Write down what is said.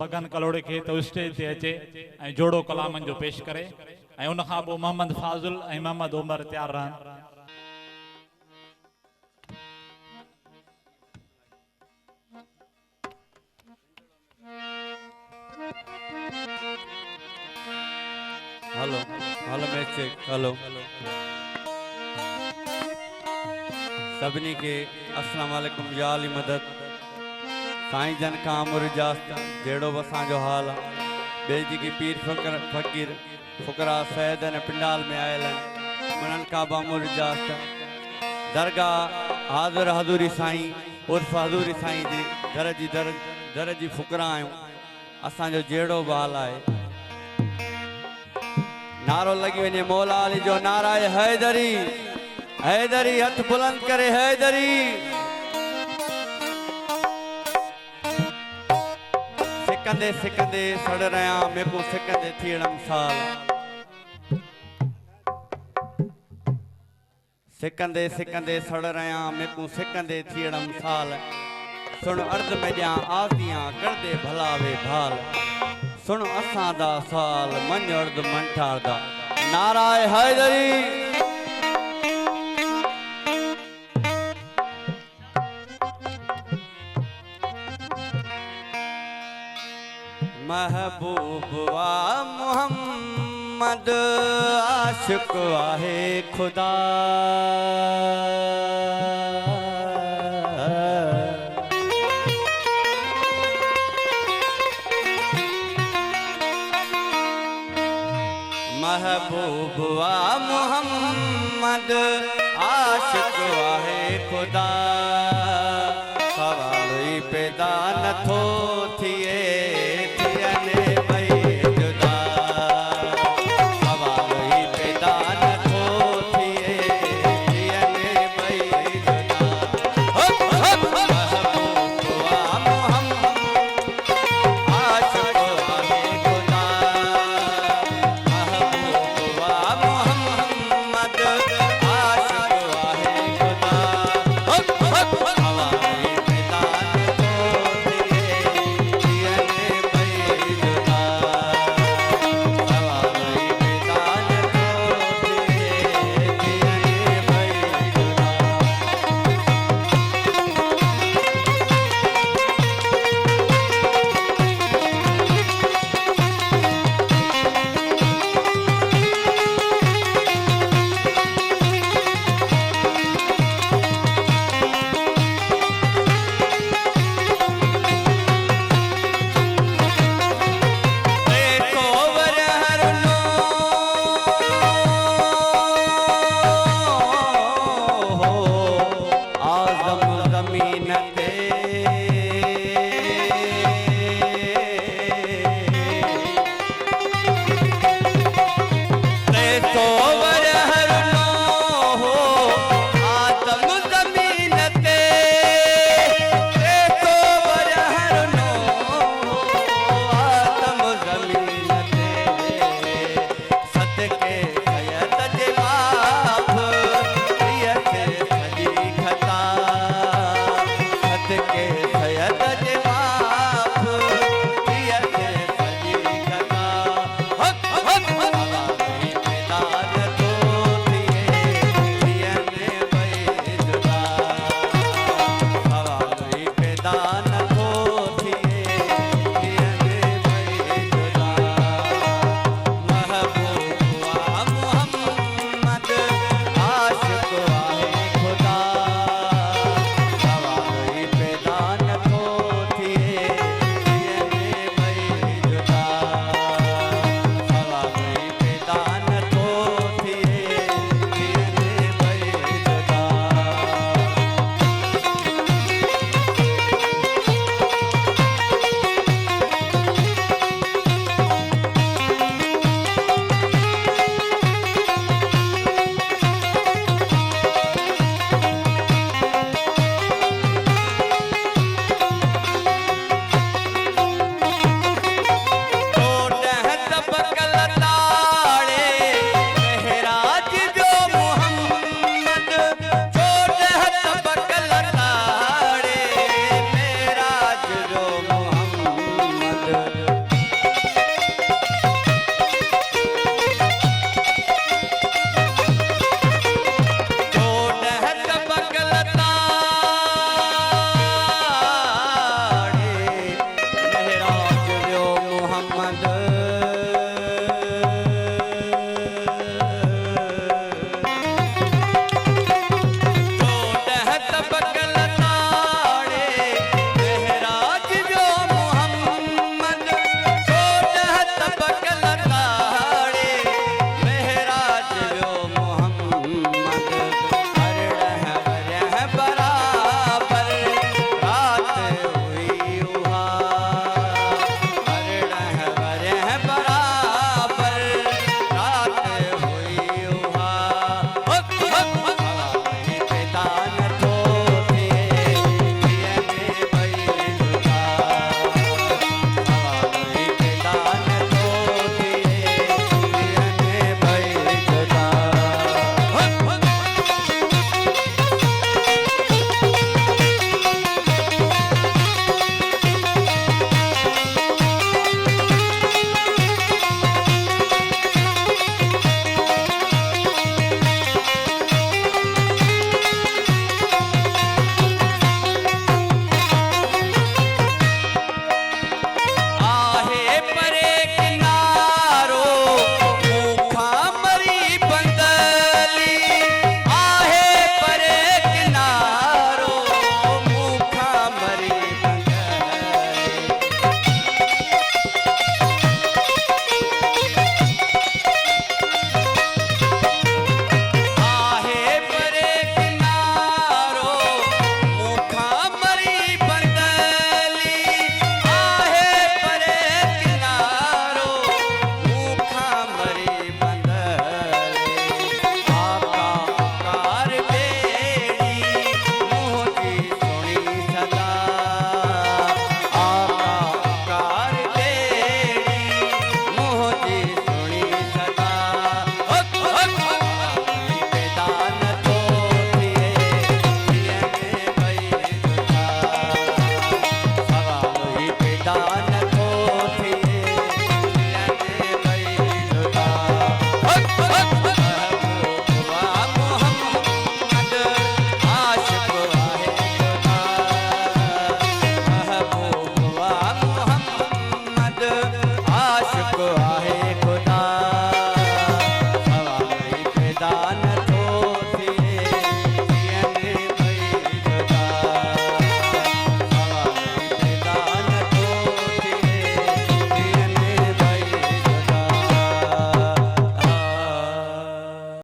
भगन कलोड़े के तो स्टेज ते अचे ऐं जोड़ो कलामन जो पेश करे ऐं उन खां पोइ मोहम्मद फाजुल ऐं मोहम्मद उमर तैयार रहन। हेलो हेलो मैं चेक हेलो सभी के अस्सलाम वालेकुम या अली मदद साईं जन का मुरजास जेड़ो बसा जो हाल बेजी की पीर फकीर फुकरा सैद ने पिंडाल में आयल उन्हन का बामुरजास दरगाह हाज़िर हजूरी साईं उर्फ हजूरी साईं जी दर जी फुकरा आयूं असा जो जेड़ो बाल है नारो लगी वने मौला अली जो नारा है हैदरी हैदरी हथ बुलंद करे हैदरी सिकंदे सिकंदे सड़ रहा मेरे को सिकंदे थीड़म साल सिकंदे सिकंदे सड़ रहा मेरे को सिकंदे थीड़म साल सुन अर्ध में जा आसियां करदे भला वे भाल सुन असां दा साल मन अर्द मंठार दा नारा हैदरी महबूब वा मोहम्मद आशिक आहे खुदा महबूब वा मोहम्मद आशिक आहे खुदा सवाल ही पैदा न थो